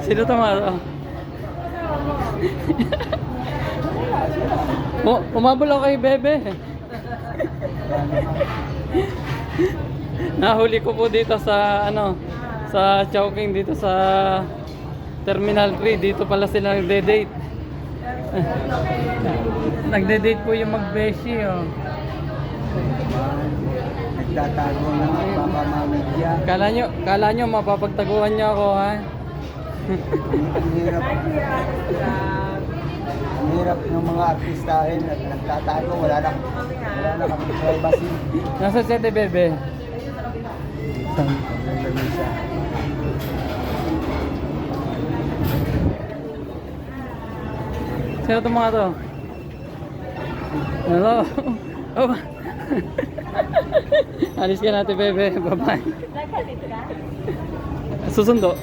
Sino tumalo? Umabol ako kay Bebe. Nahuli ko po dito sa sa Chowking dito sa Terminal 3. Dito pala sila nagde-date. Nagde-date po yung magbeshi, oh. Nagtatago ng magpapamamedya. Kala nyo mapapagtaguan niyo ako, ha? Ang hirap. Ang hirap ng mga artistahin at nagtatago. Wala na kami privacy. Nasa sete, Bebe? Sino itong mga to? Hello? Oh. Alis ka natin, Bebe. Bye-bye. Susundo.